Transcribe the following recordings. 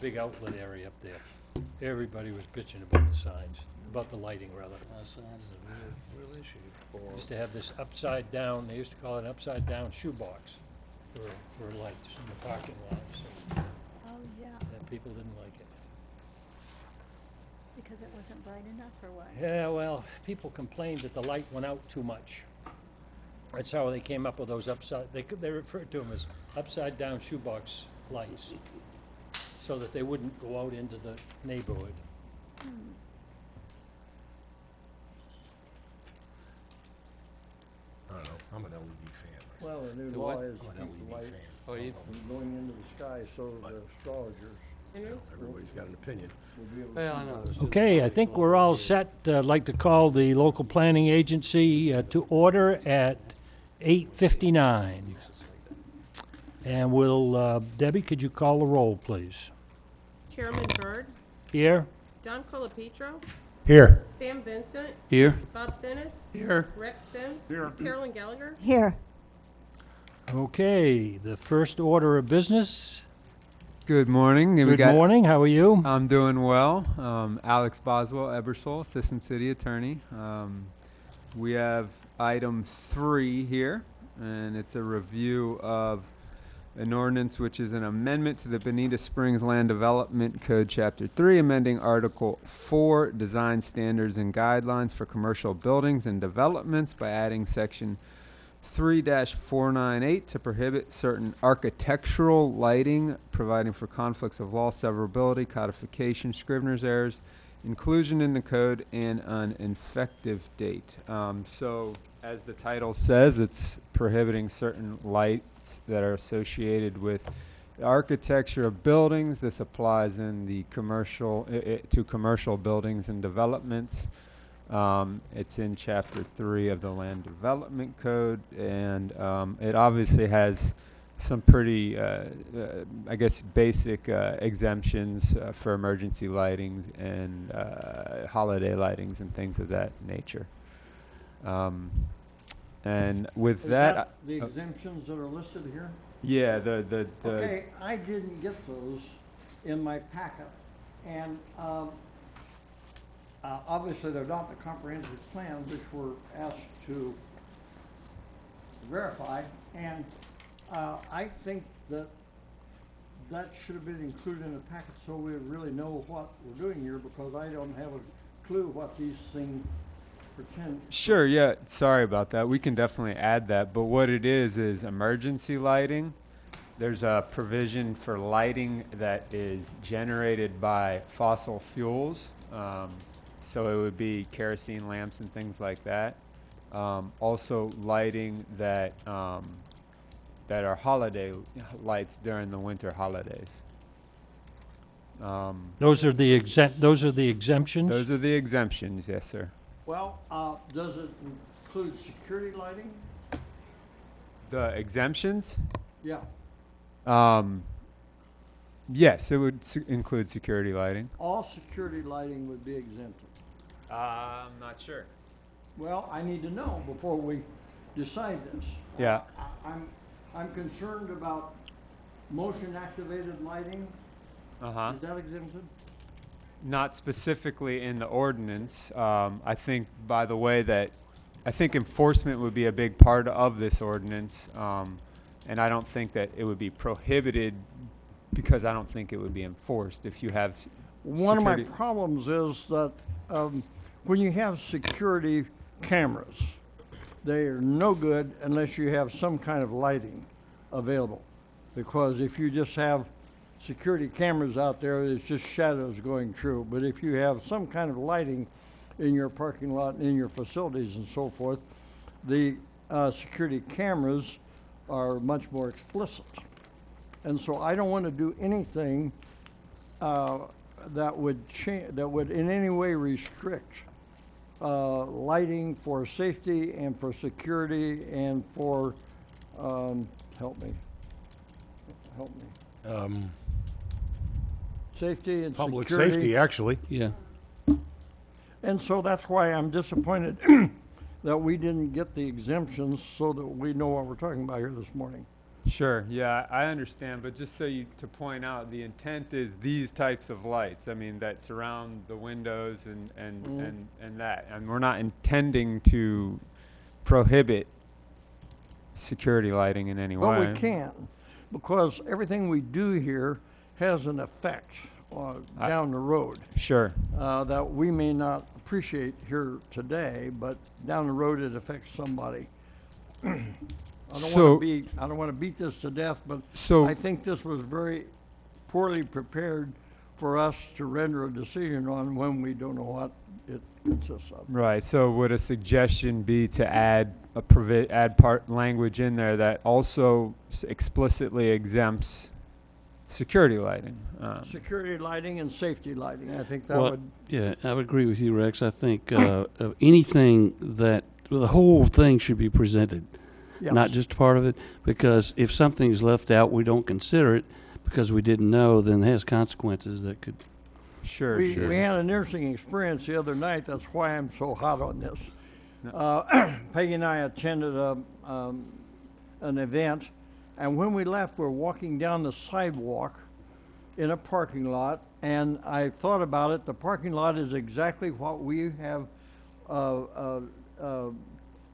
big outlet area up there. Everybody was bitching about the signs, about the lighting, rather. Signs is a real issue Used to have this upside down, they used to call it an upside down shoebox for lights in the parking lot, so Oh, yeah, people didn't like it. because it wasn't bright enough or what? Yeah, well, people complained that the light went out too much. That's how they came up with those they referred to them as upside down shoebox lights, so that they wouldn't go out into the neighborhood. I don't know, I'm an LED fan myself. Well, the new The law what? is to I'm an keep the LED light fan. Oh, you? from going into the sky, so the astrologers Everybody's got an opinion. will be able to. Well, I know. there's two Okay, I parties think going we're on all here. set. I'd like to call the local planning agency to order at 8:59. And will, Debbie, could you call the roll, please? Chairman Byrd, Here? Don Colapetro, Here. Sam Vincent, Here? Bob Thinis, Here. Rex Sims, Carolyn Gallagher. Here. Okay, the first order of business. Good morning. We Good got- morning, how are you? I'm doing well. Alex Boswell, Ebersol, Assistant City Attorney. We have item 3 here, and it's a review of an ordinance which is an amendment to the Bonita Springs Land Development Code, Chapter 3, amending Article 4, Design Standards and Guidelines for Commercial Buildings and Developments by adding Section 3-498 to prohibit certain architectural lighting, providing for conflicts of law, severability, codification, Scrivener's errors, inclusion in the code, and an effective date. So, as the title says, it's prohibiting certain lights that are associated with the architecture of buildings. This applies in the commercial to commercial buildings and developments. It's in Chapter 3 of the Land Development Code, and it obviously has some pretty, I guess, basic exemptions for emergency lightings and holiday lightings and things of that nature. And with Is that, the exemptions that are listed here? yeah, the Okay, I didn't get those in my packet, and, obviously, they're not the comprehensive plan, which we're asked to verify, and, I think that should have been included in the packet so we really know what we're doing here, because I don't have a clue what these things pretend. Sure, yeah, sorry about that. We can definitely add that, but what it is emergency lighting. There's a provision for lighting that is generated by fossil fuels. So it would be kerosene lamps and things like that. Also lighting that that are holiday lights during the winter holidays. Those are the exemptions? Those are the exemptions, yes, sir. Well, does it include security lighting? The exemptions? Yeah. Yes, it would include security lighting. All security lighting would be exempted. I'm not sure. Well, I need to know before we decide this. Yeah. I'm concerned about motion-activated lighting. Uh-huh. Is that exempted? Not specifically in the ordinance. I think, by the way, that I think enforcement would be a big part of this ordinance, and I don't think that it would be prohibited because I don't think it would be enforced if you have One of my security- problems is that when you have security cameras, they are no good unless you have some kind of lighting available. Because if you just have security cameras out there, it's just shadows going through. But if you have some kind of lighting in your parking lot, in your facilities and so forth, the security cameras are much more explicit. And so I don't want to do anything that would in any way restrict lighting for safety and for security and for, help me. Safety and Public security. safety, actually. Yeah. And so that's why I'm disappointed that we didn't get the exemptions so that we know what we're talking about here this morning. Sure, yeah, I understand, but just to point out, the intent is these types of lights, I mean, that surround the windows and that, and we're not intending to prohibit security lighting in any way. But we can, because everything we do here has an effect down the road Sure, that we may not appreciate here today, but down the road it affects somebody. I don't want to beat this to death, but so, I think this was very poorly prepared for us to render a decision on when we don't know what it consists of. right, so would a suggestion be to add part language in there that also explicitly exempts security lighting? Security lighting and safety lighting, I think that Well, would, yeah, I would agree with you, Rex. I think of anything the whole thing should be presented, yes. not just part of it, because if something's left out, we don't consider it because we didn't know, then it has consequences that could. Sure, We sure. had an interesting experience the other night, that's why I'm so hot on this. Peggy and I attended an event, and when we left, we're walking down the sidewalk in a parking lot, and I thought about it, the parking lot is exactly what we have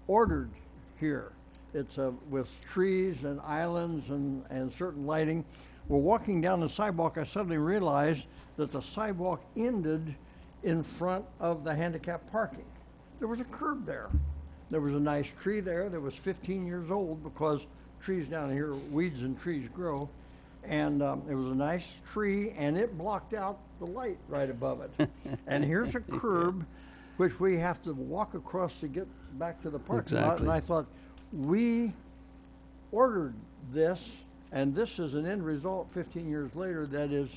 ordered here. It's with trees and islands and certain lighting. We're walking down the sidewalk, I suddenly realized that the sidewalk ended in front of the handicap parking. There was a curb there. There was a nice tree there that was 15 years old because trees down here, weeds and trees grow. And it was a nice tree and it blocked out the light right above it. And here's a curb which we have to walk across to get back to the parking lot. Exactly. And I thought, we ordered this, and this is an end result 15 years later that is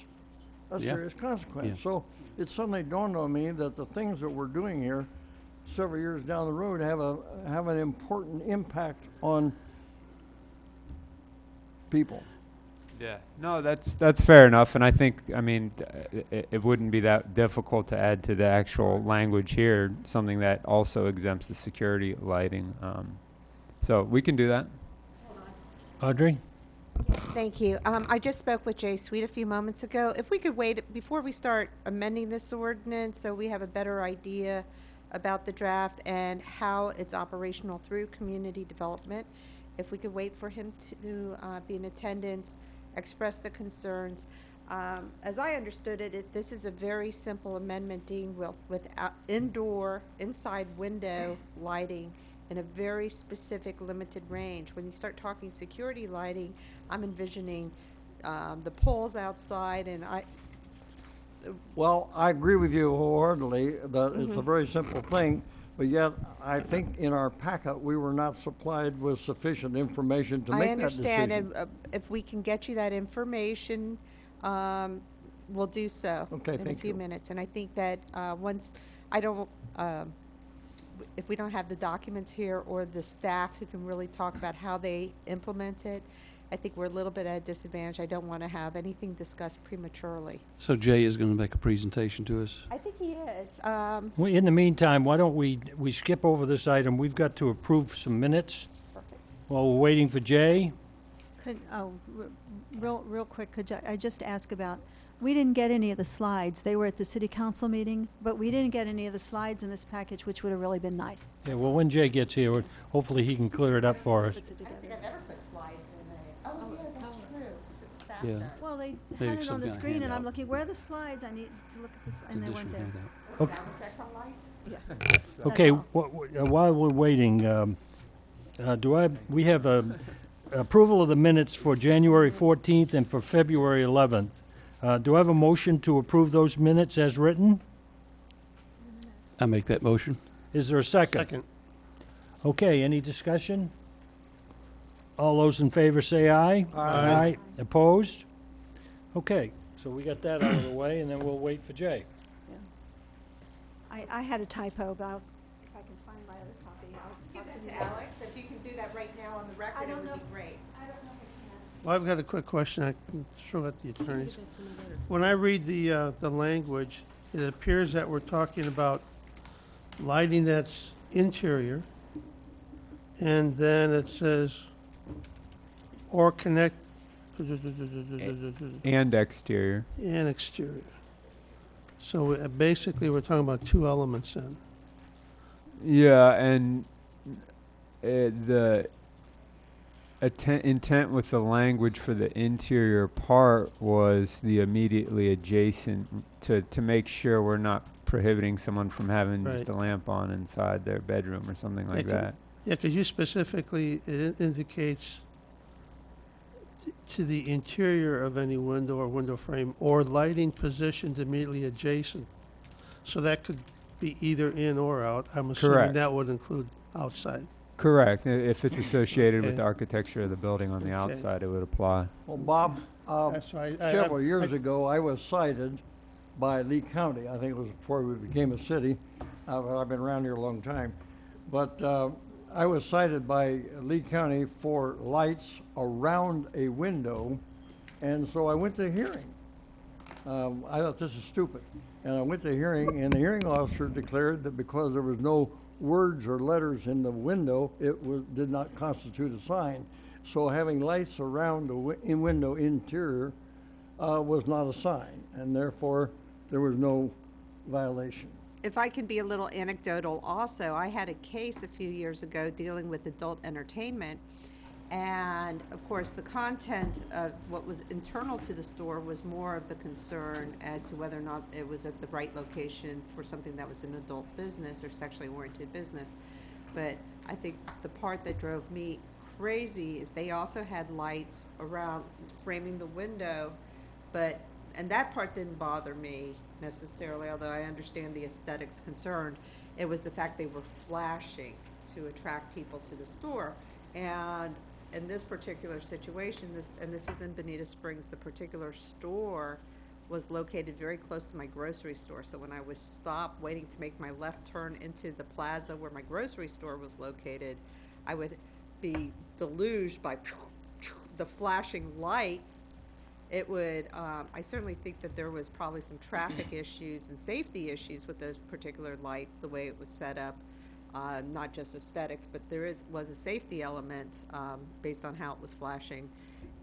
a Yeah. serious consequence. Yeah. So it suddenly dawned on me that the things that we're doing here several years down the road have an important impact on people. Yeah, no, that's fair enough, and I think, I mean, it wouldn't be that difficult to add to the actual language here, something that also exempts the security lighting. So we can do that. Audrey? Thank you. I just spoke with Jay Sweet a few moments ago. If we could wait before we start amending this ordinance so we have a better idea about the draft and how it's operational through community development, if we could wait for him to be in attendance, express the concerns. As I understood it, this is a very simple amendment dealing with inside window lighting in a very specific limited range. When you start talking security lighting, I'm envisioning the poles outside, and Well, I agree with you wholeheartedly that it's a very simple thing, but yet I think in our packet, we were not supplied with sufficient information to I make that understand, decision. and if we can get you that information, we'll do so Okay, in a thank few you. minutes. And I think that if we don't have the documents here or the staff who can really talk about how they implement it, I think we're a little bit at a disadvantage. I don't want to have anything discussed prematurely. So Jay is going to make a presentation to us. I think he is. Well, in the meantime, why don't we skip over this item? We've got to approve some minutes Perfect. while we're waiting for Jay. Real quick, could I just ask about, we didn't get any of the slides. They were at the city council meeting, but we didn't get any of the slides in this package, which would have really been nice. Yeah, well, when Jay gets here, hopefully he can clear it up for us. Puts it I don't think together. I've ever put slides in it. Oh, yeah, that's true. Staff Yeah. does. Well, they Maybe had it some on the kind of screen, and I'm handout. looking, where are the slides? I need to look at this, and they weren't there. Okay. Sound effects on lights? Yeah. Okay, all. while we're waiting, we have approval of the minutes for January 14th and for February 11th. Do I have a motion to approve those minutes as written? I make that motion. Is there a second? Second. Okay, any discussion? All those in favor say aye. Aye. Opposed? Okay, so we got that out of the way, and then we'll wait for Jay. I had a typo, but if I can find my other copy, I'll Give talk that to to you. Alex. If you can do that right now on the record, I it don't would know. be great. I don't know if Well, I've got a quick question I can throw at the attorneys. When I read the language, it appears that we're talking about lighting that's interior, and then it says or connect, And exterior. and exterior. So basically, we're talking about two elements then. Yeah, and the intent with the language for the interior part was the immediately adjacent, to make sure we're not prohibiting someone from having just Right. a lamp on inside their bedroom or something like Yeah, 'cause- that. Yeah, because you specifically, it indicates to the interior of any window or window frame or lighting positioned immediately adjacent. So that could be either in or out. I'm assuming Correct. that would include outside. Correct. If it's associated with Okay. the architecture of the building on the Okay. outside, it would apply. Well, Bob, That's why several years ago, I was cited by Lee County. I think it was before we became a city. I've been around here a long time. But I was cited by Lee County for lights around a window, and so I went to hearing. I thought this is stupid. And I went to hearing, and the hearing officer declared that because there was no words or letters in the window, did not constitute a sign. So having lights around the window interior was not a sign, and therefore there was no violation. If I can be a little anecdotal also, I had a case a few years ago dealing with adult entertainment. And of course, the content of what was internal to the store was more of the concern as to whether or not it was at the right location for something that was an adult business or sexually oriented business. But I think the part that drove me crazy is they also had lights around framing the window, and that part didn't bother me necessarily, although I understand the aesthetics concerned. It was the fact they were flashing to attract people to the store. And in this particular situation, this was in Bonita Springs, the particular store was located very close to my grocery store. So when I was stopped waiting to make my left turn into the plaza where my grocery store was located, I would be deluged by the flashing lights. It would, I certainly think that there was probably some traffic issues and safety issues with those particular lights, the way it was set up. Not just aesthetics, but was a safety element based on how it was flashing.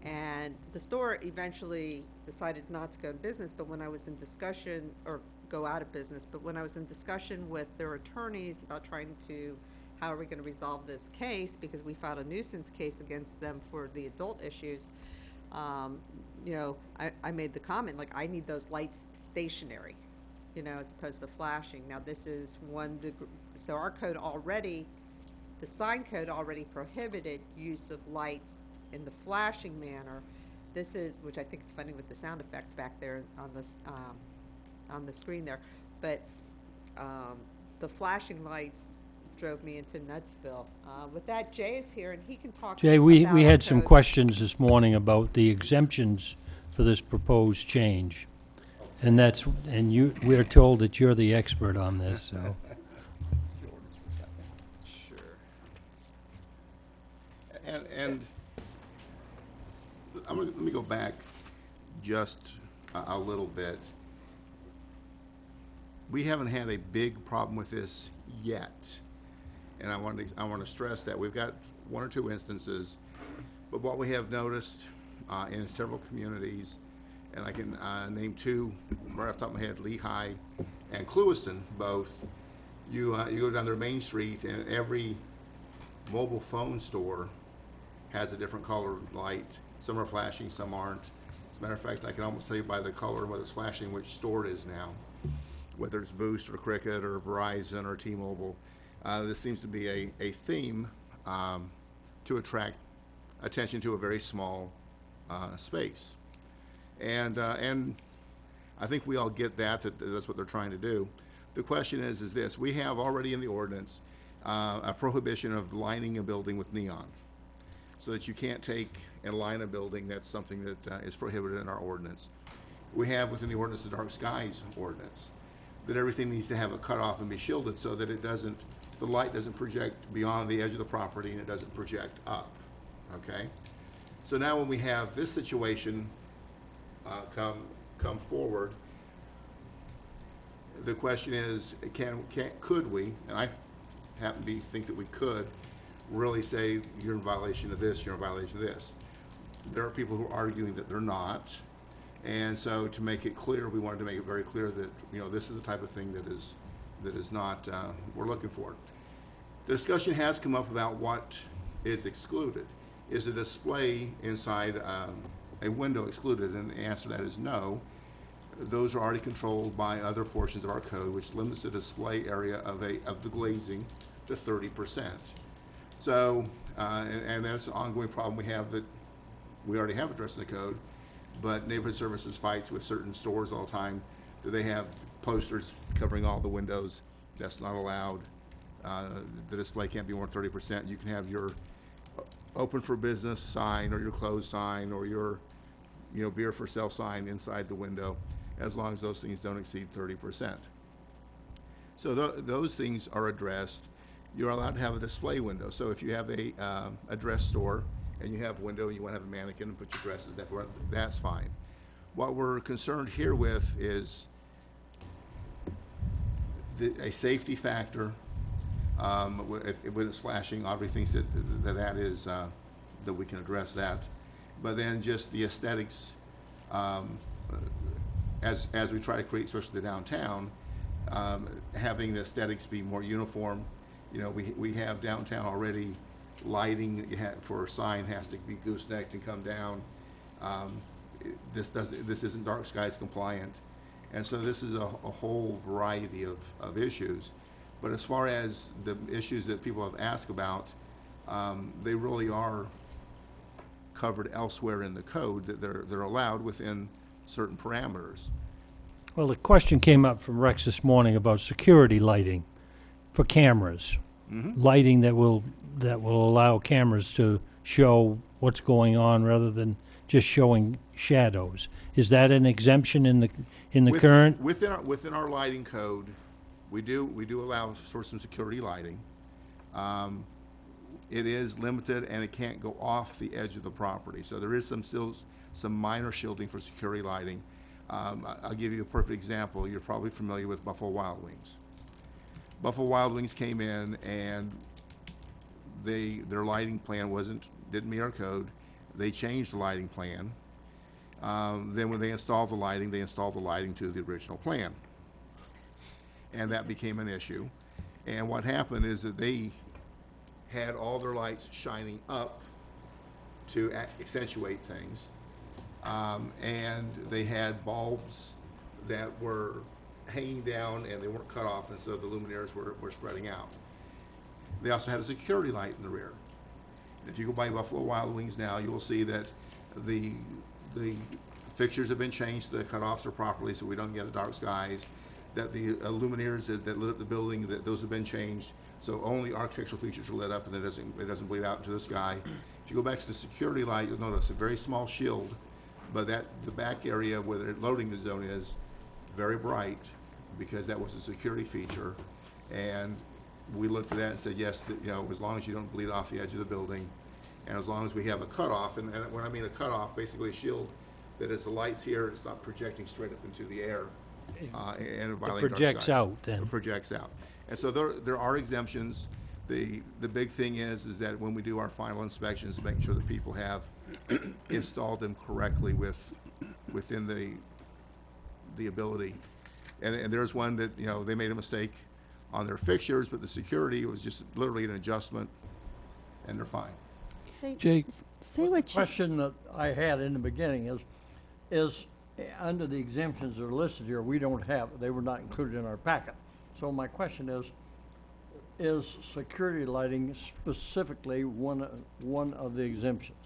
And the store eventually decided not to go in business, but when I was in discussion, or go out of business, but when I was in discussion with their attorneys about trying to, how are we going to resolve this case, because we filed a nuisance case against them for the adult issues, I made the comment, like, I need those lights stationary, as opposed to flashing. Now, this is so our code already, the sign code already prohibited use of lights in the flashing manner. This is, which I think is funny with the sound effects back there on the screen there, but the flashing lights drove me into Nutsville. With that, Jay is here, and he can talk Jay, we about our had some code. questions this morning about the exemptions for this proposed change. And we're told that you're the expert on this, so. Sure. And let me go back just a little bit. We haven't had a big problem with this yet. And I want to stress that we've got one or two instances, but what we have noticed in several communities, and I can name two right off the top of my head, Lehigh and Clewiston, both. You go down their main street, and every mobile phone store has a different colored light. Some are flashing, some aren't. As a matter of fact, I can almost tell you by the color whether it's flashing which store it is now, whether it's Boost or Cricket or Verizon or T-Mobile. This seems to be a theme to attract attention to a very small space. And I think we all get that that's what they're trying to do. The question is this: we have already in the ordinance a prohibition of lining a building with neon, so that you can't take and line a building. That's something that is prohibited in our ordinance. We have within the ordinance the dark skies ordinance, that everything needs to have a cutoff and be shielded so that the light doesn't project beyond the edge of the property and it doesn't project up, okay? So now when we have this situation come forward, the question is, could we, and I happen to think that we could, really say you're in violation of this, you're in violation of this. there are people who are arguing that they're not. And so to make it clear, we wanted to make it very clear that, you know, this is the type of thing that is not, we're looking for. The discussion has come up about what is excluded. Is a display inside a window excluded? And the answer to that is no. Those are already controlled by other portions of our code, which limits the display area of the glazing to 30%. So, and that's an ongoing problem we have that we already have addressed in the code, but Neighborhood Services fights with certain stores all the time that they have posters covering all the windows. That's not allowed. The display can't be more than 30%. You can have your open for business sign or your closed sign or your, you know, beer for sale sign inside the window, as long as those things don't exceed 30%. So those things are addressed. You're allowed to have a display window. So if you have a dress store and you have a window and you want to have a mannequin and put your dresses there, that's fine. What we're concerned here with is a safety factor. When it's flashing, obviously thinks that is that we can address that. But then just the aesthetics, as we try to create, especially the downtown, having the aesthetics be more uniform. You know, we have downtown already lighting for a sign has to be goosenecked and come down. This isn't dark skies compliant, and so this is a whole variety of issues. But as far as the issues that people have asked about, they really are covered elsewhere in the code, that they're allowed within certain parameters. Well, the question came up from Rex this morning about security lighting for cameras. Lighting that will allow cameras to show what's going on rather than just showing shadows. Is that an exemption in the current? Within our lighting code, we do allow for some security lighting. It is limited and it can't go off the edge of the property. So there is still some minor shielding for security lighting. I'll give you a perfect example. You're probably familiar with Buffalo Wild Wings. Buffalo Wild Wings came in and their lighting plan didn't meet our code. They changed the lighting plan. Then when they installed the lighting to the original plan. And that became an issue. And what happened is that they had all their lights shining up to accentuate things. And they had bulbs that were hanging down and they weren't cut off, and so the luminaires were spreading out. They also had a security light in the rear. If you go by Buffalo Wild Wings now, you will see that the fixtures have been changed, the cutoffs are properly so we don't get the dark skies, that the luminaires that lit up the building, that those have been changed, so only architectural features are lit up and it doesn't bleed out into the sky. If you go back to the security light, you'll notice a very small shield, but the back area where the loading the zone is very bright, because that was a security feature. And we looked at that and said, yes, you know, as long as you don't bleed off the edge of the building, and as long as we have a cutoff, and when I mean a cutoff, basically a shield that as the light's here, it's not projecting straight up into the air and violating dark projects skies. out then. It projects out. And so there are exemptions. The big thing is that when we do our final inspections, making sure that people have installed them correctly within the ability. And there's one that, you know, they made a mistake on their fixtures, but the security was just literally an adjustment, and they're fine. Jake? Say what you, Question that I had in the beginning is under the exemptions that are listed here, they were not included in our packet. So my question is security lighting specifically one of the exemptions?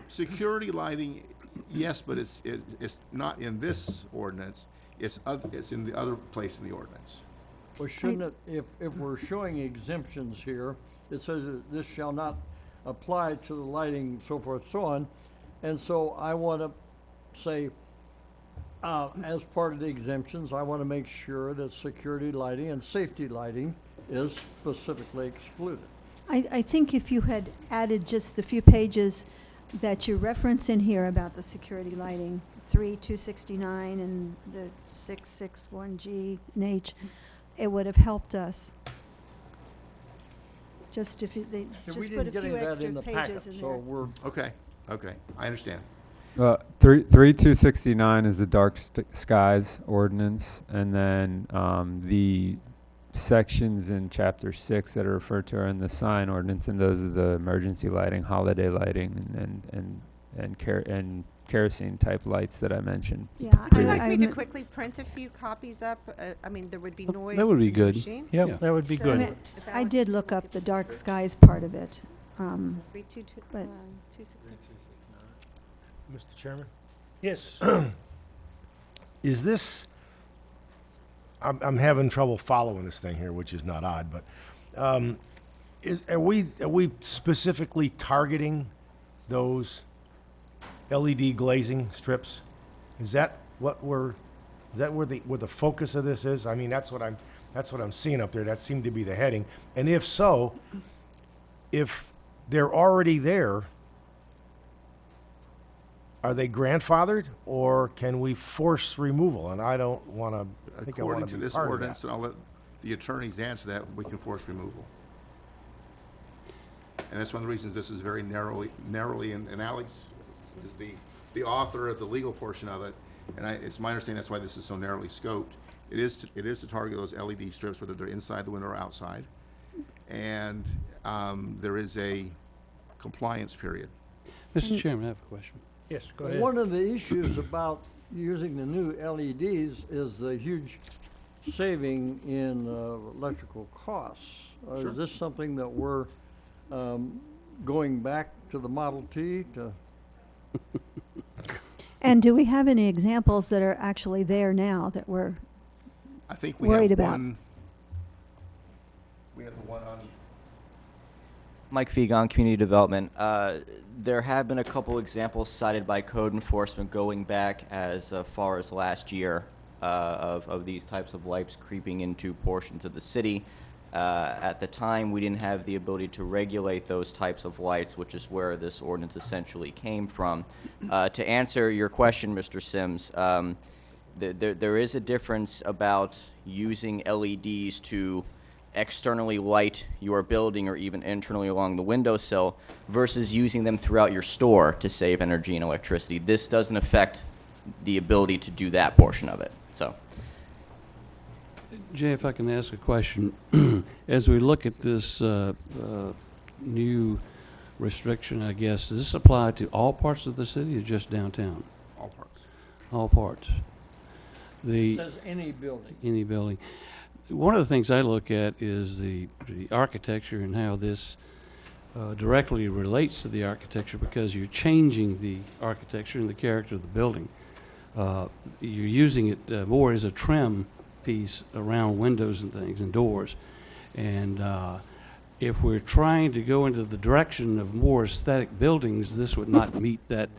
Security lighting, yes, but it's not in this ordinance. It's in the other place in the ordinance. Well, shouldn't it, if we're showing exemptions here, it says that this shall not apply to the lighting, so forth, so on. And so I want to say, as part of the exemptions, I want to make sure that security lighting and safety lighting is specifically excluded. I think if you had added just the few pages that you reference in here about the security lighting, 3/269 and the 661G and H, it would have helped us. Just if they So just we put a didn't get few any of that extra in the pages packet, in so there. we're, Okay. Okay, I understand. 3269 is the dark skies ordinance, and then the sections in chapter 6 that are referred to are in the sign ordinance, and those are the emergency lighting, holiday lighting, and kerosene type lights that I mentioned. Yeah, Would you like me to quickly print a few copies up? I mean, there would be noise. That would be in the good. machine. Yep, Yeah. that would be So good. if I Alex did could look up at the dark skies part of it. 322, but- 269. Mr. Chairman? Yes. Is this, I'm having trouble following this thing here, which is not odd, but are we specifically targeting those LED glazing strips? Is that what where the focus of this is? I mean, that's what I'm seeing up there. That seemed to be the heading. And if so, if they're already there, are they grandfathered, or can we force removal? And I don't want to, I think I want According to to be this part of ordinance, that. and I'll let the attorneys answer that, we can force removal. And that's one of the reasons this is very narrowly, and Alex is the author of the legal portion of it, and it's my understanding that's why this is so narrowly scoped. It is to target those LED strips, whether they're inside the window or outside, and there is a compliance period. Mr. Chairman, I have a question. Yes, go ahead. One of the issues about using the new LEDs is the huge saving in electrical costs. Sure. Is this something that we're going back to the Model T to? And do we have any examples that are actually there now that we're, I think we Worried have about. one. We have the one on. Mike Fegon, Community Development. There have been a couple examples cited by code enforcement going back as far as last year of these types of lights creeping into portions of the city. At the time, we didn't have the ability to regulate those types of lights, which is where this ordinance essentially came from. To answer your question, Mr. Sims, there is a difference about using LEDs to externally light your building or even internally along the windowsill versus using them throughout your store to save energy and electricity. This doesn't affect the ability to do that portion of it. So, Jay, if I can ask a question. As we look at this new restriction, I guess, does this apply to all parts of the city or just downtown? All parts. All parts. It says any building. Any building. One of the things I look at is the architecture and how this directly relates to the architecture, because you're changing the architecture and the character of the building. You're using it more as a trim piece around windows and things and doors. And if we're trying to go into the direction of more aesthetic buildings, this would not meet that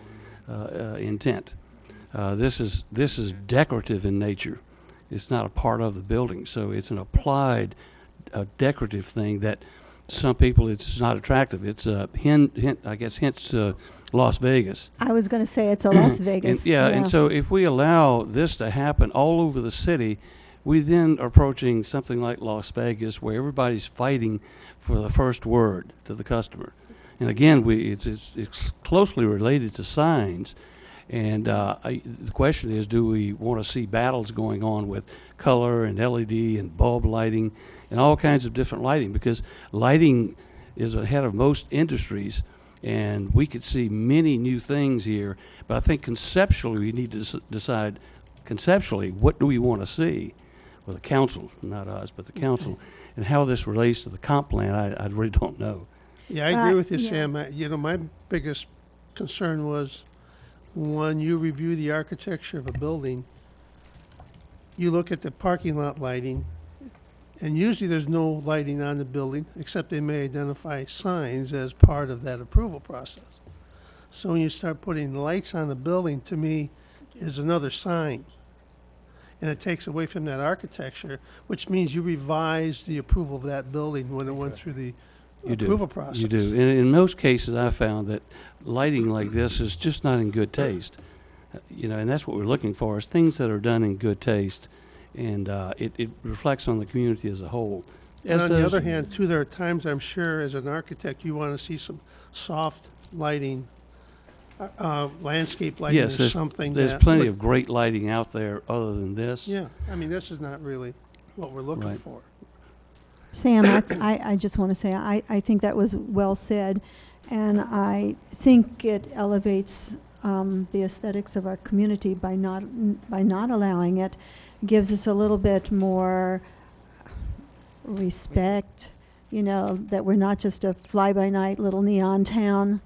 intent. This is decorative in nature. It's not a part of the building, so it's an applied decorative thing that some people, it's not attractive. It's a hint, I guess, hence Las Vegas. I was going to say it's a Las Vegas. And, and so if we allow this to happen all over the city, we then are approaching something like Las Vegas, where everybody's fighting for the first word to the customer. And again, it's closely related to signs. And the question is, do we want to see battles going on with color and LED and bulb lighting and all kinds of different lighting? Because lighting is ahead of most industries, and we could see many new things here. But I think conceptually, we need to decide conceptually, what do we want to see? Well, the council, not us, but the council, and how this relates to the comp plan, I really don't know. Yeah, I agree with you, yeah. Sam. My biggest concern was when you review the architecture of a building, you look at the parking lot lighting, and usually there's no lighting on the building, except they may identify signs as part of that approval process. So when you start putting lights on the building, to me, is another sign. And it takes away from that architecture, which means you revise the approval of that building when it went through the approval process. You do. And in most cases, I found that lighting like this is just not in good taste. And that's what we're looking for, is things that are done in good taste, and it reflects on the community as a whole. And on the other hand, too, there are times, I'm sure, as an architect, you want to see some soft lighting landscape lighting Yes, is something that. there's plenty of great lighting out there other than this. Yeah, I mean, this is not really what we're looking Right. for. Sam, I just want to say, I think that was well said, and I think it elevates the aesthetics of our community by not allowing it, gives us a little bit more respect, you know, that we're not just a fly-by-night little neon town.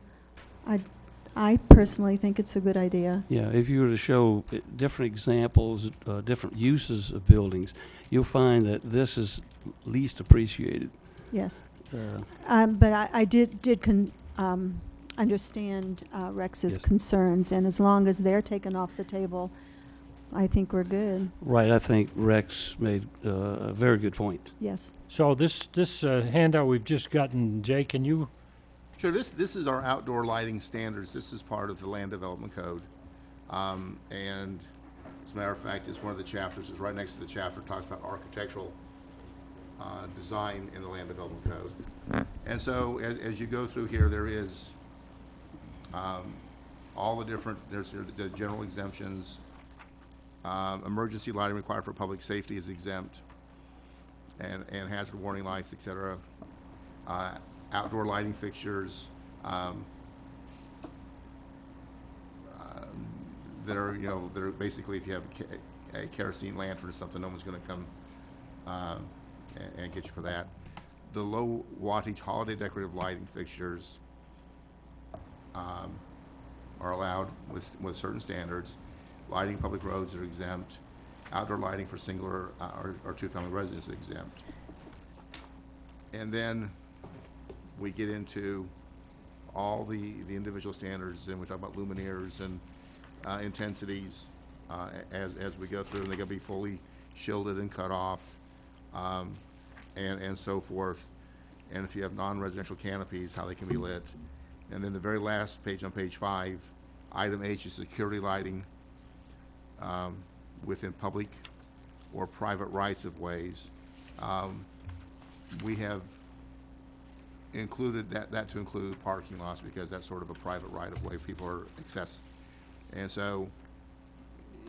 I personally think it's a good idea. Yeah, if you were to show different examples, different uses of buildings, you'll find that this is least appreciated. Yes. Uh, But I did understand Rex's Yes. concerns, and as long as they're taken off the table, I think we're good. Right, I think Rex made a very good point. Yes. So this handout we've just gotten, Jay, can you, Sure, this is our outdoor lighting standards. This is part of the Land Development Code. And as a matter of fact, it's one of the chapters, it's right next to the chapter, talks about architectural design in the Land Development Code. And so as you go through here, there is all the different, there's the general exemptions. Emergency lighting required for public safety is exempt, and hazard warning lights, et cetera. Outdoor lighting fixtures that are, you know, that are basically, if you have a kerosene lantern or something, no one's going to come and get you for that. The low wattage holiday decorative lighting fixtures are allowed with certain standards. Lighting public roads are exempt. Outdoor lighting for single or two-family residents is exempt. And then we get into all the individual standards, and we talk about luminaires and intensities as we go through, and they gotta be fully shielded and cut off, and so forth. And if you have non-residential canopies, how they can be lit. And then the very last page on page 5, item H is security lighting within public or private rights of ways. We have included that to include parking lots, because that's sort of a private right of way people are access. And so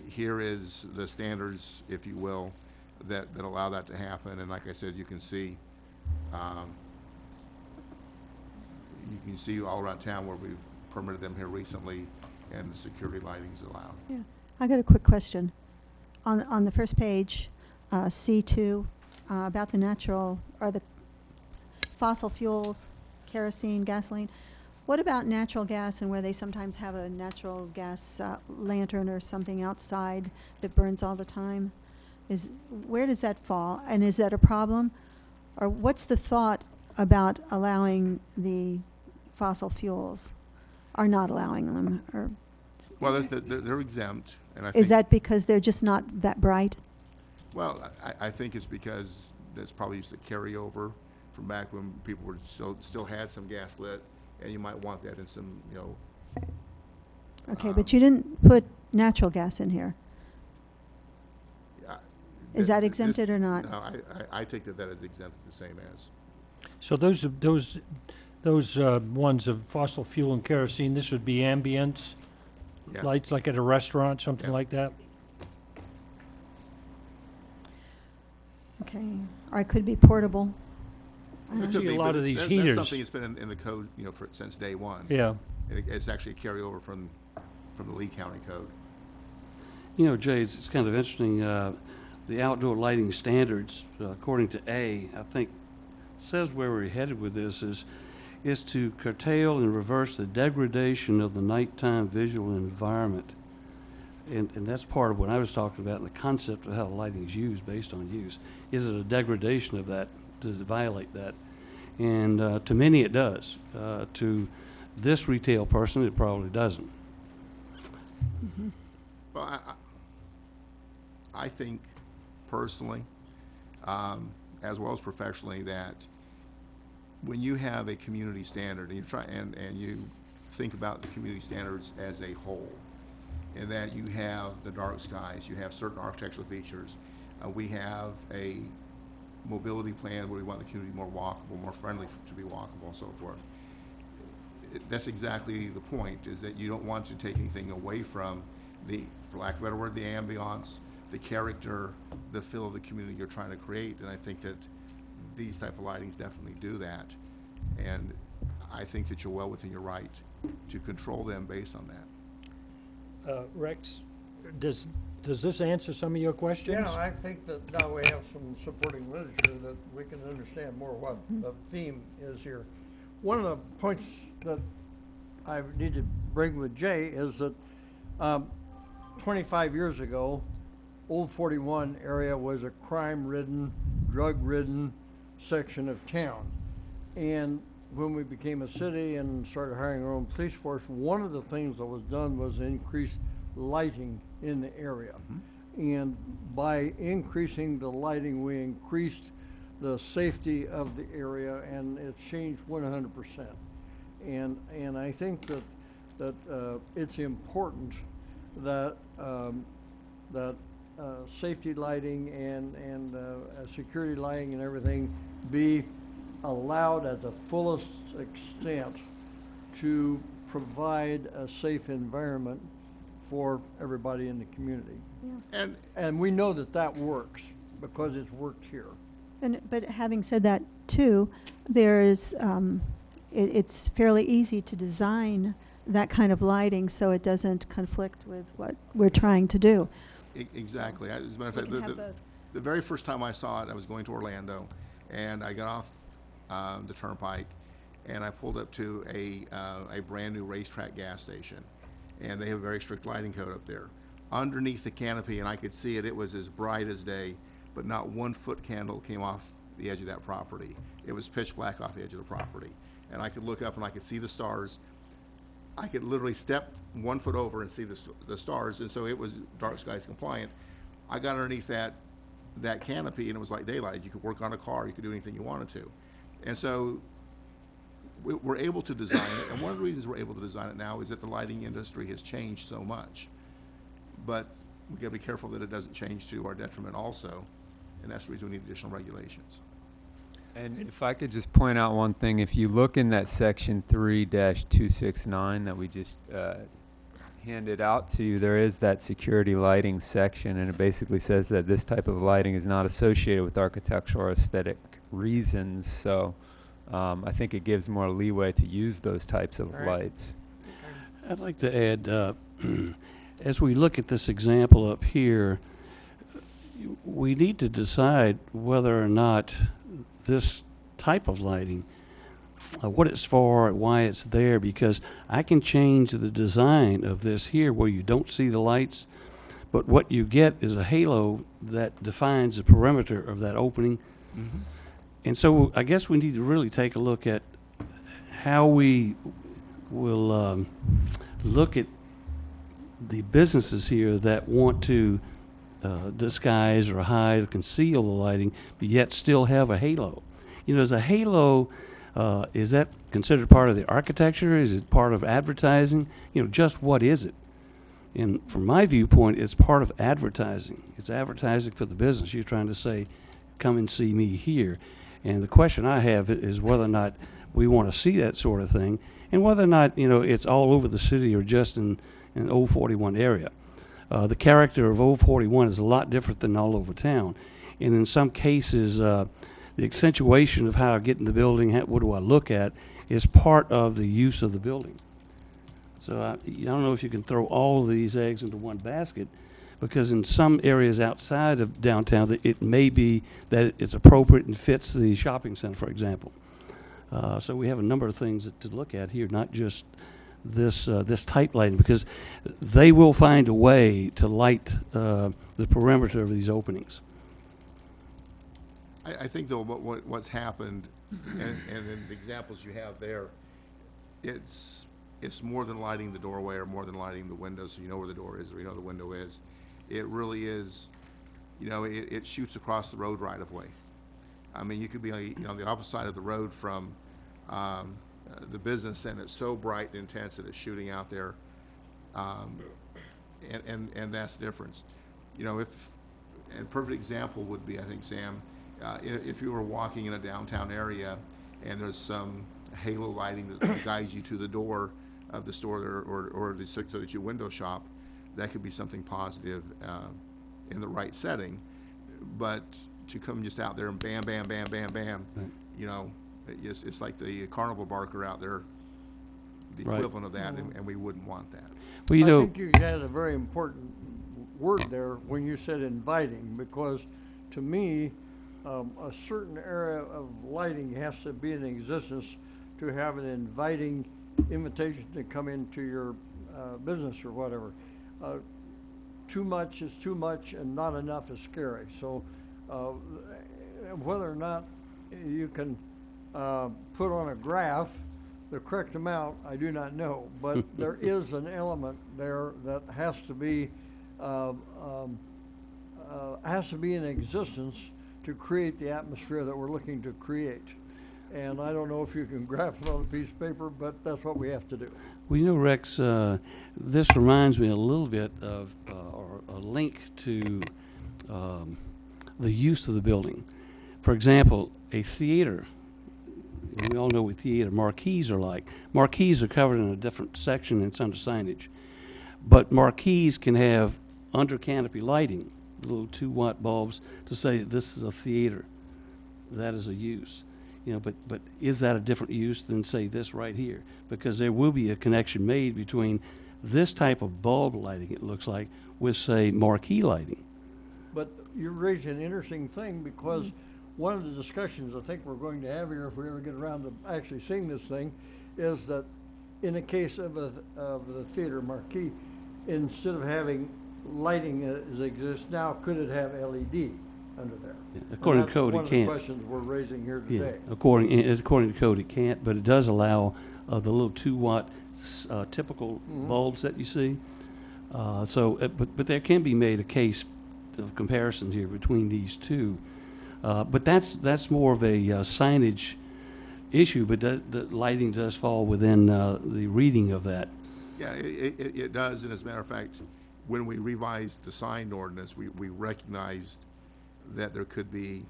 here is the standards, if you will, that allow that to happen. And like I said, you can see all around town where we've permitted them here recently, and the security lighting is allowed. Yeah. I got a quick question. On the first page, C2, about the natural, or the fossil fuels, kerosene, gasoline. What about natural gas, and where they sometimes have a natural gas lantern or something outside that burns all the time? Where does that fall? And is that a problem? Or what's the thought about allowing the fossil fuels, or not allowing them? Or Well, they're exempt, and I think. is that because they're just not that bright? Well, I think it's because that's probably just a carryover from back when people were still had some gas lit, and you might want that in some, you know. Okay, but you didn't put natural gas in here. Is that exempted or not? No, I take that as exempt, the same as. so those ones of fossil fuel and kerosene, this would be ambience Yeah. lights, like at a restaurant, something Yeah. like that? Okay, or it could be portable. I There don't could know. be a lot of these That's heaters. something that's been in the code, you know, since day one. Yeah. And it's actually a carryover from the Lee County Code. You know, Jay, it's kind of interesting, the outdoor lighting standards, according to A, I think, says where we're headed with this is to curtail and reverse the degradation of the nighttime visual environment. And that's part of what I was talking about, and the concept of how lighting is used based on use. Is it a degradation of that? Does it violate that? And to many it does. To this retail person, it probably doesn't. Well, I think personally, as well as professionally, that when you have a community standard, and you try and you think about the community standards as a whole, in that you have the dark skies, you have certain architectural features, we have a mobility plan where we want the community more walkable, more friendly to be walkable, and so forth. that's exactly the point, is that you don't want to take anything away from the, for lack of a better word, the ambiance, the character, the feel of the community you're trying to create. And I think that these type of lightings definitely do that. And I think that you're well within your right to control them based on that. Rex, does this answer some of your questions? Yeah, I think that now we have some supporting literature that we can understand more what the theme is here. One of the points that I need to bring with Jay is that 25 years ago, Old 41 area was a crime-ridden, drug-ridden section of town. And when we became a city and started hiring our own police force, one of the things that was done was increase lighting in the area. And by increasing the lighting, we increased the safety of the area, and it's changed 100%. And I think that it's important that safety lighting and security lighting and everything be allowed at the fullest extent to provide a safe environment for everybody in the community. And we know that that works because it's worked here. But having said that too, there is, it's fairly easy to design that kind of lighting so it doesn't conflict with what we're trying to do. Exactly. As a matter of We fact, can have both. the very first time I saw it, I was going to Orlando, and I got off the turnpike, and I pulled up to a brand-new racetrack gas station, and they have a very strict lighting code up there. Underneath the canopy, and I could see it, it was as bright as day, but not one foot candle came off the edge of that property. It was pitch black off the edge of the property. And I could look up and I could see the stars. I could literally step 1 foot over and see the stars, and so it was dark skies compliant. I got underneath that canopy, and it was like daylight. You could work on a car, you could do anything you wanted to. And so we're able to design it, and one of the reasons we're able to design it now is that the lighting industry has changed so much. But we gotta be careful that it doesn't change to our detriment also, and that's the reason we need additional regulations. And if I could just point out one thing, if you look in that section 3-269 that we just handed out to you, there is that security lighting section, and it basically says that this type of lighting is not associated with architectural or aesthetic reasons. So I think it gives more leeway to use those types of lights. I'd like to add, as we look at this example up here, we need to decide whether or not this type of lighting, what it's for, why it's there, because I can change the design of this here where you don't see the lights, but what you get is a halo that defines the perimeter of that opening. And so I guess we need to really take a look at how we will look at the businesses here that want to disguise or hide or conceal the lighting, but yet still have a halo. You know, is a halo, is that considered part of the architecture? Is it part of advertising? You know, just what is it? And from my viewpoint, it's part of advertising. It's advertising for the business. You're trying to say, come and see me here. And the question I have is whether or not we want to see that sort of thing, and whether or not, you know, it's all over the city or just in an Old 41 area. The character of Old 41 is a lot different than all over town. And in some cases, the accentuation of how I get in the building, what do I look at, is part of the use of the building. So I don't know if you can throw all of these eggs into one basket, because in some areas outside of downtown, it may be that it's appropriate and fits the shopping center, for example. So we have a number of things to look at here, not just this type lighting, because they will find a way to light the perimeter of these openings. I think though what's happened, and in the examples you have there, it's more than lighting the doorway or more than lighting the window so you know where the door is or you know the window is. It really is, you know, it shoots across the road right of way. I mean, you could be on the opposite side of the road from the business, and it's so bright and intense that it's shooting out there, and that's the difference. You know, and a perfect example would be, I think, Sam, if you were walking in a downtown area and there's some halo lighting that guides you to the door of the store so that you window shop, that could be something positive in the right setting. But to come just out there and bam, bam, bam, bam, bam, you know, it's like the carnival barker out there, the Right. equivalent of that, and we wouldn't want that. Well, you I know, think you had a very important word there when you said inviting, because to me, a certain area of lighting has to be in existence to have an inviting invitation to come into your business or whatever. Too much is too much and not enough is scary. So whether or not you can put on a graph the correct amount, I do not know, but there is an element there that has to be in existence to create the atmosphere that we're looking to create. And I don't know if you can graph it on a piece of paper, but that's what we have to do. well, you know, Rex, this reminds me a little bit of, or a link to the use of the building. For example, a theater. We all know what theater marquees are like. Marquees are covered in a different section, and it's under signage. But marquees can have under canopy lighting, little 2-watt bulbs to say this is a theater. That is a use. You know, but is that a different use than, say, this right here? Because there will be a connection made between this type of bulb lighting, it looks like, with, say, marquee lighting. But you're raising an interesting thing, because one of the discussions I think we're going to have here, if we ever get around to actually seeing this thing, is that in the case of the theater marquee, instead of having lighting as exists now, could it have LED under there? Yeah, according to code, it One of can't. the questions we're raising here Yeah, today. according to code, it can't, but it does allow the little 2-watt typical bulbs that you see. But there can be made a case of comparison here between these two. But that's more of a signage issue, but the lighting does fall within the reading of that. Yeah, it does, and as a matter of fact, when we revised the sign ordinance, we recognized that there could be,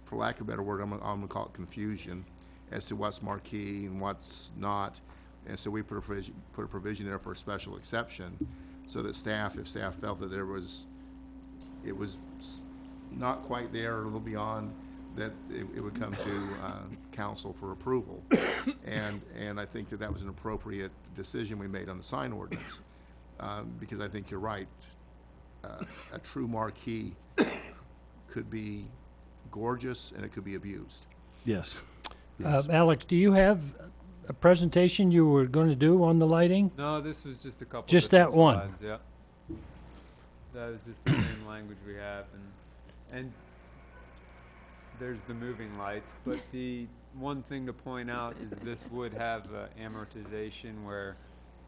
for lack of a better word, I'm gonna call it confusion as to what's marquee and what's not. And so we put a provision there for a special exception, so that if staff felt that it was not quite there or a little beyond, that it would come to council for approval. And I think that was an appropriate decision we made on the sign ordinance, because I think you're right. A true marquee could be gorgeous and it could be abused. Yes. Yes. Alex, do you have a presentation you were going to do on the lighting? No, this was just a couple. Just different that one? slides, yeah. That was just the same language we have, and there's the moving lights. But the one thing to point out is this would have amortization, where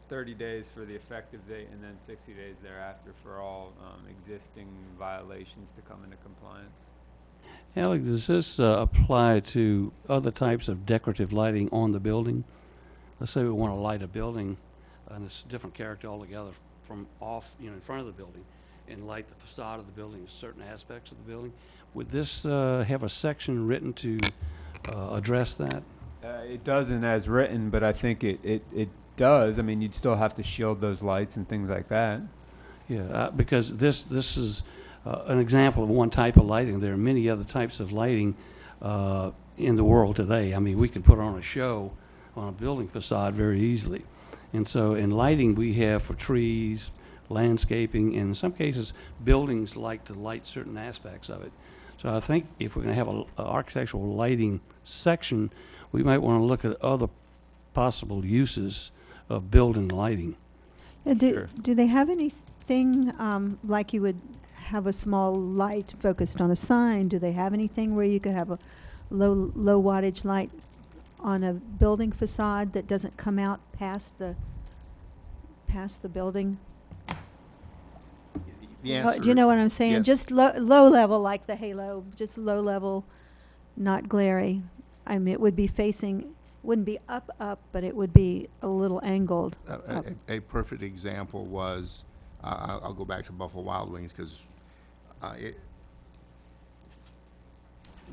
30 days for the effective date and then 60 days thereafter for all existing violations to come into compliance. Alex, does this apply to other types of decorative lighting on the building? Let's say we want to light a building, and it's a different character altogether from off, in front of the building, and light the facade of the building, certain aspects of the building. Would this have a section written to address that? It doesn't as written, but I think it does. I mean, you'd still have to shield those lights and things like that. Yeah, because this is an example of one type of lighting. There are many other types of lighting in the world today. I mean, we can put on a show on a building facade very easily. And so in lighting, we have for trees, landscaping, and in some cases, buildings like to light certain aspects of it. So I think if we're going to have an architectural lighting section, we might want to look at other possible uses of building lighting. Sure. Do they have anything like you would have a small light focused on a sign? Do they have anything where you could have a low wattage light on a building facade that doesn't come out past the building? The answer, Do you know what I'm saying? yes. Just low level, like the halo, just low level, not glary. I mean, it would be facing, wouldn't be up, but it would be a little angled up. A perfect example was, I'll go back to Buffalo Wild Wings, because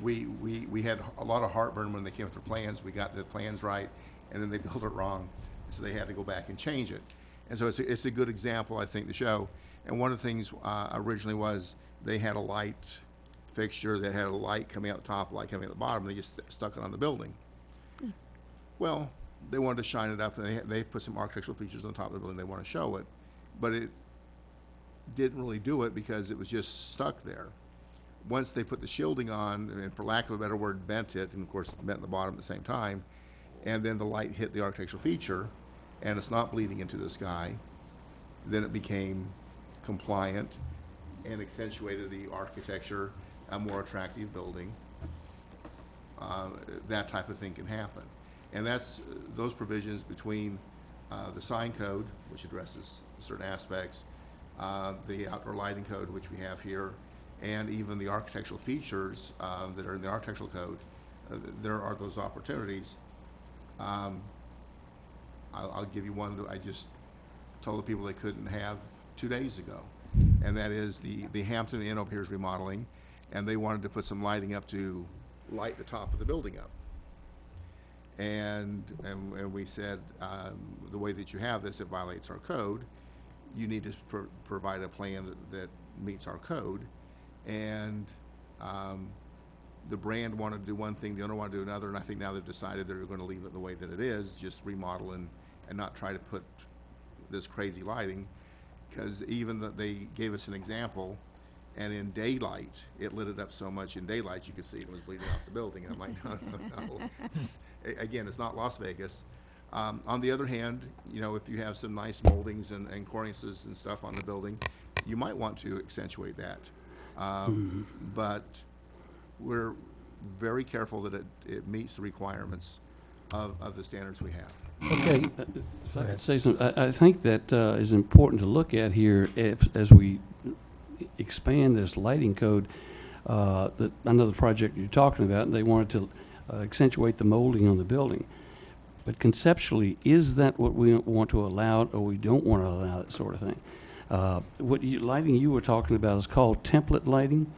we had a lot of heartburn when they came with their plans. We got the plans right, and then they built it wrong, so they had to go back and change it. And so it's a good example, I think, to show. And one of the things originally was they had a light fixture that had a light coming out the top, light coming out the bottom, and they just stuck it on the building. Well, they wanted to shine it up, and they put some architectural features on top of the building. They want to show it, but it didn't really do it because it was just stuck there. Once they put the shielding on, and for lack of a better word, bent it, and of course bent the bottom at the same time, and then the light hit the architectural feature, and it's not bleeding into the sky, then it became compliant and accentuated the architecture, a more attractive building. That type of thing can happen. And that's those provisions between the sign code, which addresses certain aspects, the outdoor lighting code, which we have here, and even the architectural features that are in the architectural code. There are those opportunities. I'll give you one that I just told the people they couldn't have 2 days ago, and that is the Hampton Inn over here is remodeling, and they wanted to put some lighting up to light the top of the building up. And we said, the way that you have this, it violates our code. You need to provide a plan that meets our code. And the brand wanted to do one thing, the owner wanted to do another, and I think now they've decided they're going to leave it the way that it is, just remodel and not try to put this crazy lighting, because even they gave us an example, and in daylight, it lit it up so much in daylight you could see it was bleeding off the building. And I'm like, no. Again, it's not Las Vegas. On the other hand, you know, if you have some nice moldings and cornices and stuff on the building, you might want to accentuate that. But we're very careful that it meets the requirements of the standards we have. Okay, if I could say something, I think that is important to look at here as we expand this lighting code. That I know the project you're talking about, they wanted to accentuate the molding on the building. But conceptually, is that what we want to allow, or we don't want to allow that sort of thing? Lighting you were talking about is called template lighting,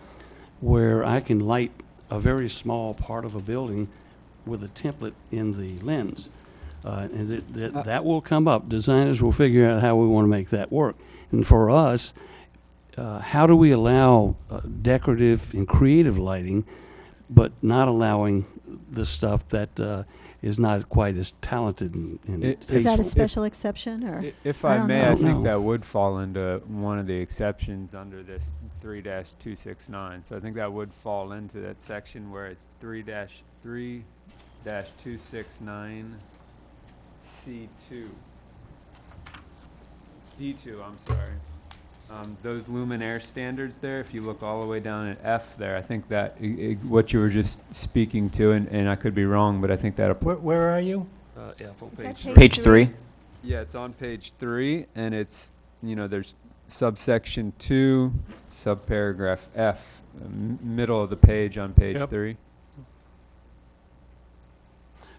where I can light a very small part of a building with a template in the lens. And that will come up. Designers will figure out how we want to make that work. And for us, how do we allow decorative and creative lighting, but not allowing the stuff that is not quite as talented and tasteful? Is that a special exception, or? If I I don't may, know. I think No. that would fall into one of the exceptions under this 3-269. So I think that would fall into that section where it's 3-269 C2. D2, I'm sorry. Those luminaire standards there, if you look all the way down at F there, I think that what you were just speaking to, and I could be wrong, but I think that Where are you? F on Is that page Page 3. yeah, it's on page 3, and it's, you know, there's subsection 2, subparagraph F, middle of the page on page Yep. 3.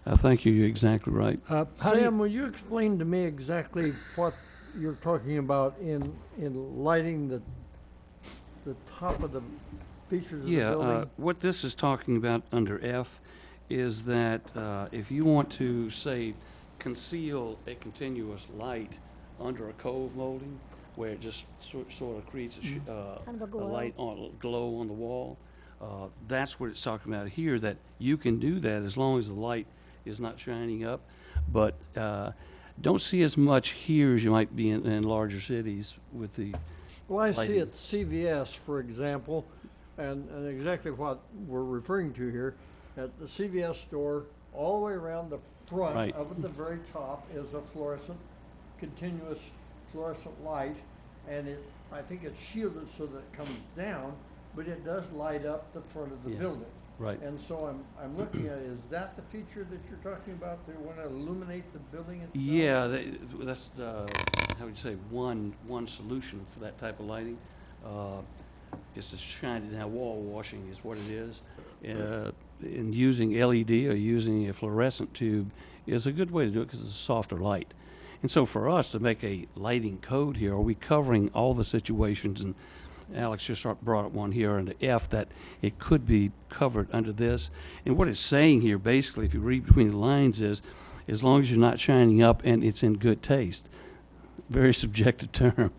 Thank you, you're exactly right. How do you- Sam, will you explain to me exactly what you're talking about in lighting the top of the features of the Yeah, building? what this is talking about under F is that if you want to, say, conceal a continuous light under a cove molding, where it just sort of creates Kind of a a light glow. glow on the wall, that's what it's talking about here, that you can do that as long as the light is not shining up. But don't see as much here as you might be in larger cities with the Well, I see lighting. at CVS, for example, and exactly what we're referring to here. At the CVS store, all the way around the front, Right. up at the very top, is a fluorescent, continuous fluorescent light, and I think it's shielded so that it comes down, but it does light up the front of the Yeah. building. right. And so I'm looking at, is that the feature that you're talking about? They want to illuminate the building itself? Yeah, that's, how would you say, one solution for that type of lighting, is to shine it. Now, wall washing is what it is. And using LED or using a fluorescent tube is a good way to do it because it's a softer light. And so for us to make a lighting code here, are we covering all the situations? And Alex just brought up one here under F, that it could be covered under this. And what it's saying here, basically, if you read between the lines, is as long as you're not shining up and it's in good taste. Very subjective term.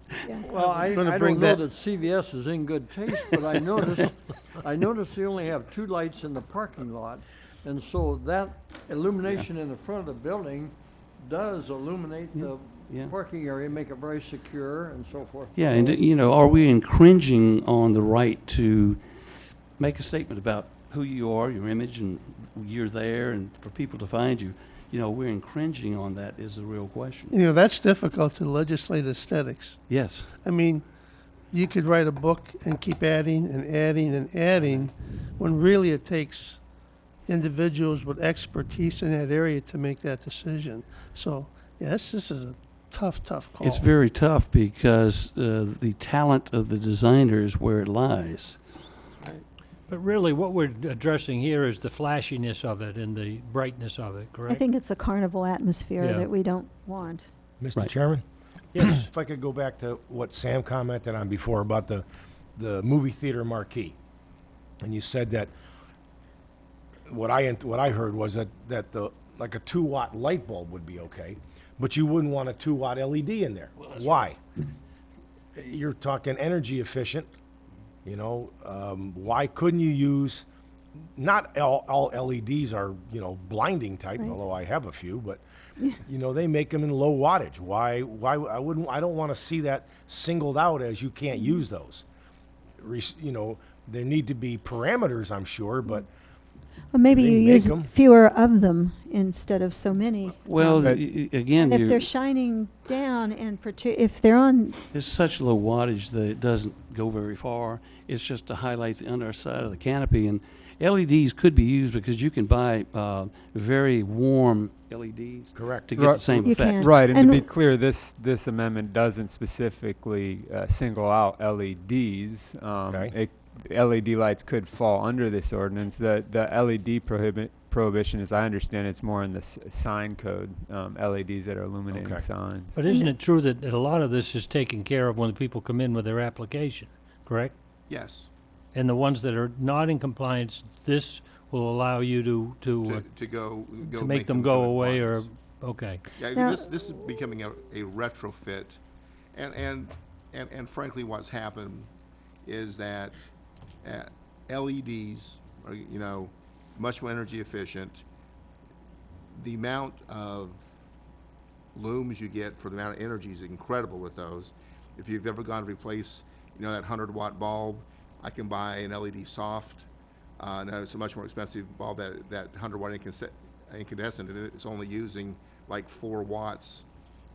Well, I gonna don't bring know that- that CVS is in good taste, but I noticed they only have 2 lights in the parking lot. And so that illumination in the front of the building does illuminate the Yeah. parking area, make it very secure and so forth. Yeah, and, you know, are we infringing on the right to make a statement about who you are, your image, and you're there, and for people to find you? You know, we're infringing on that is the real question. You know, that's difficult to legislate aesthetics. Yes. I mean, you could write a book and keep adding and adding and adding, when really it takes individuals with expertise in that area to make that decision. So, yes, this is a tough call. It's very tough because the talent of the designer is where it lies. But really, what we're addressing here is the flashiness of it and the brightness of it, I correct? think it's the carnival atmosphere Yeah. that we don't want. Mr. Right. Chairman? Yes. If I could go back to what Sam commented on before about the movie theater marquee. And you said that, what I heard was that the, like a 2-watt light bulb would be okay, but you wouldn't want a 2-watt LED in there. Why? You're talking energy efficient, you know, why couldn't you use, not all LEDs are, you know, blinding type, Right. although I have a few, but you know, they make them in low wattage. Why I don't want to see that singled out as you can't use those. You know, there need to be parameters, I'm sure, but Well, maybe They you make use 'em. fewer of them instead of so many. Well, But- again, And if they're shining down and if they're on, it's such low wattage that it doesn't go very far. It's just to highlight the underside of the canopy. And LEDs could be used because you can buy very warm LEDs. Correct. To get Right. the same You effect. can. Right, and to And be clear, this amendment doesn't specifically single out LEDs. Okay. LED lights could fall under this ordinance. The LED prohibition, as I understand, it's more in the sign code, LEDs that are illuminating Okay. signs. But isn't it true that a lot of this is taken care of when people come in with their application, correct? Yes, And the ones that are not in compliance, this will allow you to to make them go come in away, or, compliance. okay. Yeah, Now- this is becoming a retrofit, and frankly, what's happened is that LEDs are, you know, much more energy efficient. The amount of looms you get for the amount of energy is incredible with those. If you've ever gone to replace, you know, that 100-watt bulb, I can buy an LED soft. Now it's a much more expensive bulb. That 100-watt incandescent, and it's only using like 4 watts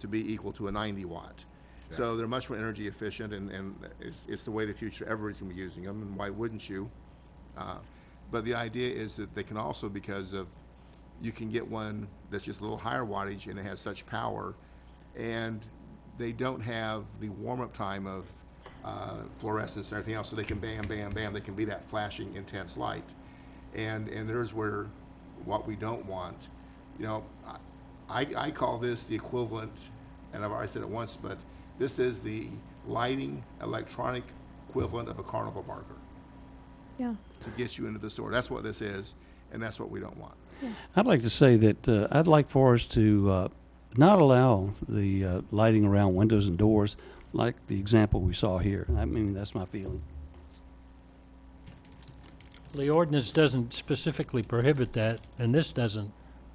to be equal to a 90-watt. So they're much more energy efficient, and it's the way of the future. Everybody's going to be using them, and why wouldn't you? But the idea is that they can also, because of, you can get one that's just a little higher wattage and it has such power, and they don't have the warm-up time of fluorescence and everything else, so they can bam, bam, bam, they can be that flashing, intense light. And there's where, what we don't want, you know, I call this the equivalent, and I've already said it once, but this is the lighting electronic equivalent of a carnival marker yeah. to get you into the store. That's what this is, and that's what we don't want. I'd like to say that I'd like for us to not allow the lighting around windows and doors like the example we saw here. I mean, that's my feeling. The ordinance doesn't specifically prohibit that, and this doesn't.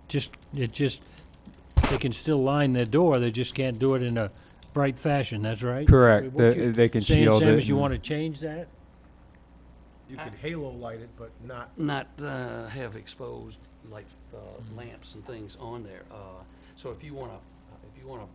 They can still line their door, they just can't do it in a bright fashion, that's right? Correct. What you They can saying, shield Sam, it is you and- want to change that? You could halo light it, but not. Not have exposed like lamps and things on there. So if you want to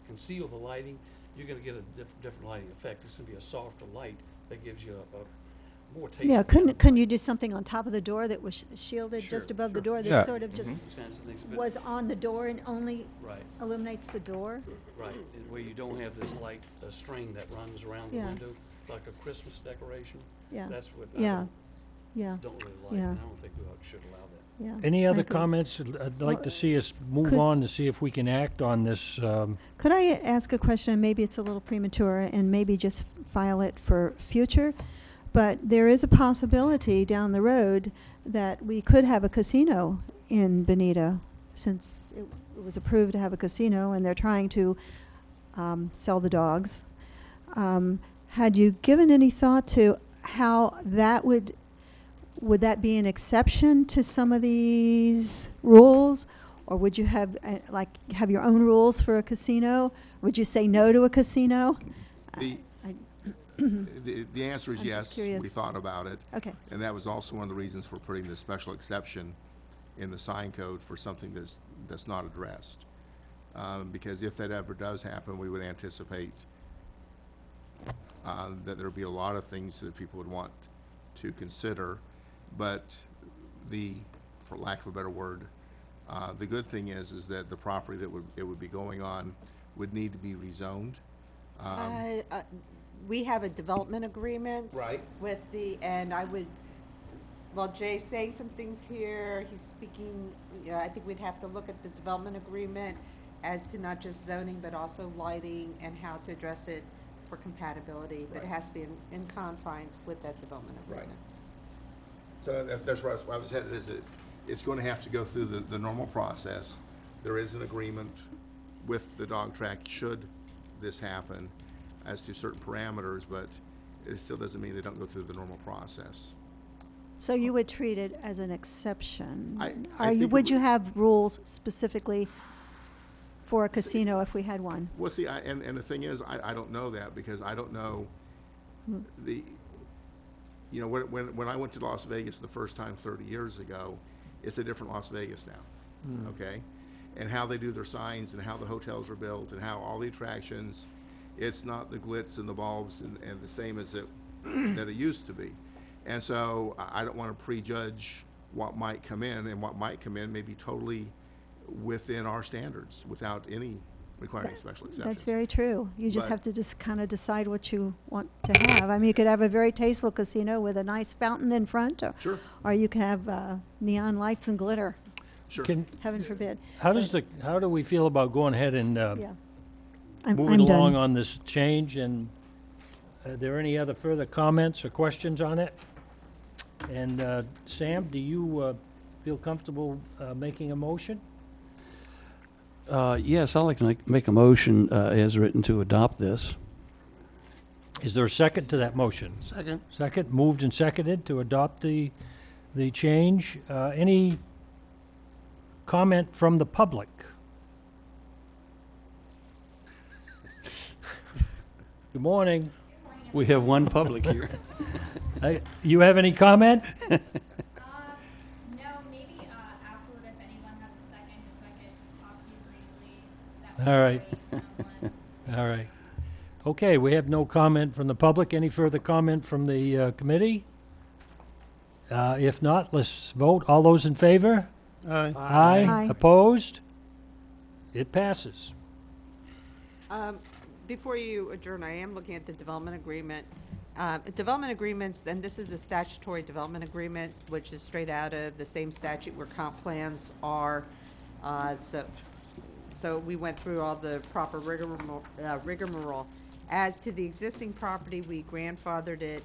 conceal the lighting, you're going to get a different lighting effect. It's going to be a softer light that gives you a more tasteful. Yeah, couldn't you do something on top of the door that was shielded just Sure, above the door Yeah. that sort of just Those kinds of things, but- was on the door and only Right, illuminates the door? right. And where you don't have this light string that runs around the Yeah. window like a Christmas decoration. Yeah. That's what. Yeah. Yeah, Don't really like, Yeah. and I don't think we should allow that. yeah. Any I other agree. comments? I'd like to see us move could- on to see if we can act on this. Could I ask a question? Maybe it's a little premature, and maybe just file it for future. But there is a possibility down the road that we could have a casino in Bonita, since it was approved to have a casino, and they're trying to sell the dogs. Had you given any thought to how that would that be an exception to some of these rules? Or would you have, have your own rules for a casino? Would you say no to a casino? The, I- the answer is I'm just yes, curious. we thought about it. Okay, And that was also one of the reasons for putting the special exception in the sign code for something that's not addressed. Because if that ever does happen, we would anticipate that there'd be a lot of things that people would want to consider. But for lack of a better word, the good thing is that the property that it would be going on would need to be rezoned. We have a development agreement. Right. With and I would, well, Jay's saying some things here, he's speaking, I think we'd have to look at the development agreement as to not just zoning, but also lighting and how to address it for compatibility. But it Right. has to be in confines with that development Right. agreement. So that's where I was headed, is that it's going to have to go through the normal process. There is an agreement with the dog track should this happen as to certain parameters, but it still doesn't mean they don't go through the normal process. so you would treat it as an exception? I Are you, think it would you would- have rules specifically for a casino if we had one? Well, see, and the thing is, I don't know that, because I don't know when I went to Las Vegas the first time 30 years ago, it's a different Las Vegas now, okay? And how they do their signs and how the hotels are built and how all the attractions, it's not the glitz and the bulbs and the same as that it used to be. And so I don't want to prejudge what might come in, and what might come in may be totally within our standards without any requiring special exceptions. That's very true. You just But- have to just kind of decide what you want to have. I mean, you could have a very tasteful casino with a nice fountain in front, Sure, or you can have neon lights and glitter, sure. heaven forbid. How do we feel about going ahead and Yeah. moving I'm done. along on this change? And are there any other further comments or questions on it? And Sam, do you feel comfortable making a motion? Yes, I'd like to make a motion as written to adopt this. Is there a second to that motion? Second. Second, moved and seconded to adopt the change. Any comment from the public? Good morning. We have one public here. You have any comment? No, maybe afterward if anyone has a second, just so I could talk to you briefly. That would All be right. great, one-on-one. All right. Okay, we have no comment from the public. Any further comment from the committee? If not, let's vote. All those in favor? Aye. Aye. Opposed? It passes. Before you adjourn, I am looking at the development agreement. Development agreements, and this is a statutory development agreement, which is straight out of the same statute where comp plans are. So we went through all the proper rigmarole. As to the existing property, we grandfathered it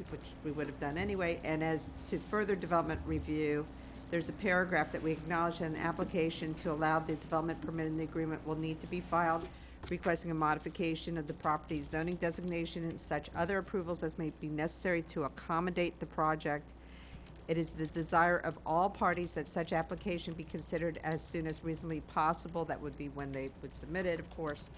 which we would have done anyway, and as to further development review, there's a paragraph that we acknowledge that an application to allow the development permit in the agreement will need to be filed, requesting a modification of the property's zoning designation and such other approvals as may be necessary to accommodate the project. It is the desire of all parties that such application be considered as soon as reasonably possible. That would be when they would submit it, of course.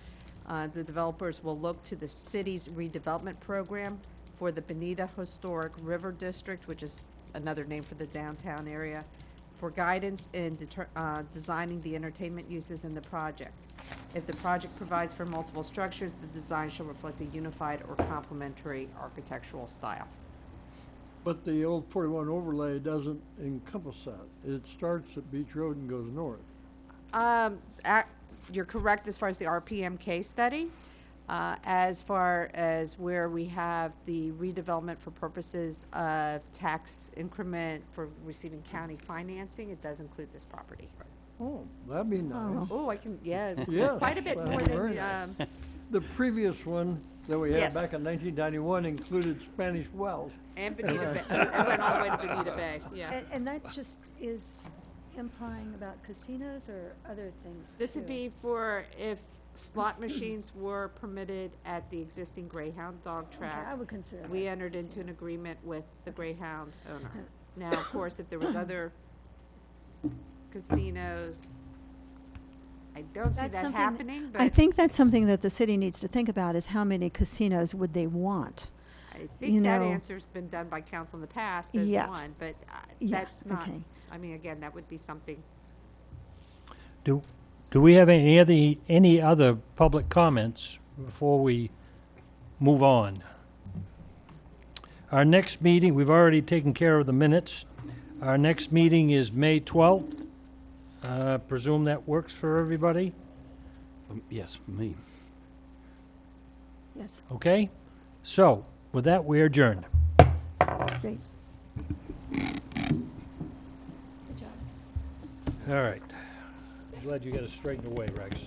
The developers will look to the city's redevelopment program for the Bonita Historic River District, which is another name for the downtown area, for guidance in designing the entertainment uses in the project. If the project provides for multiple structures, the design shall reflect a unified or complementary architectural style. But the old 41 overlay doesn't encompass that. It starts at Beach Road and goes north. You're correct as far as the RPMK study. As far as where we have the redevelopment for purposes of tax increment for receiving county financing, it does include this property. Oh, that'd be nice. Oh, I can, yeah, Yes, it's quite a bit that's more very than, nice. The previous one that we had Yes. back in 1991 included Spanish Wells. and Bonita Bay, it went all the way to Bonita Bay, yeah. And that just is implying about casinos or other things This would too? be for if slot machines were permitted at the existing Greyhound dog Okay, track. I would consider that. We entered into an agreement with the Greyhound owner. Now, of course, if there was other casinos, I don't see That's that something- happening, but I think that's something that the city needs to think about, is how many casinos would they want? I you think that know- answer's been done by council in the past as Yeah. one, but Yeah, that's not, okay. I mean, again, that would be something. Do we have any other public comments before we move on? Our next meeting, we've already taken care of the minutes. Our next meeting is May 12th. Presume that works for everybody? Yes, me. Yes, Okay? So, with that, we are adjourned. great. Good job. All right. Glad you got it straightened away, Rex.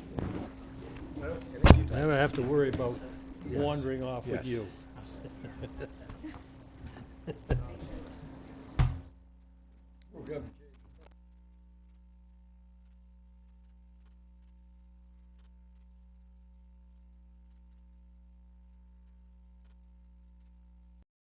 I never have to worry about Yes. wandering off with Yes. you.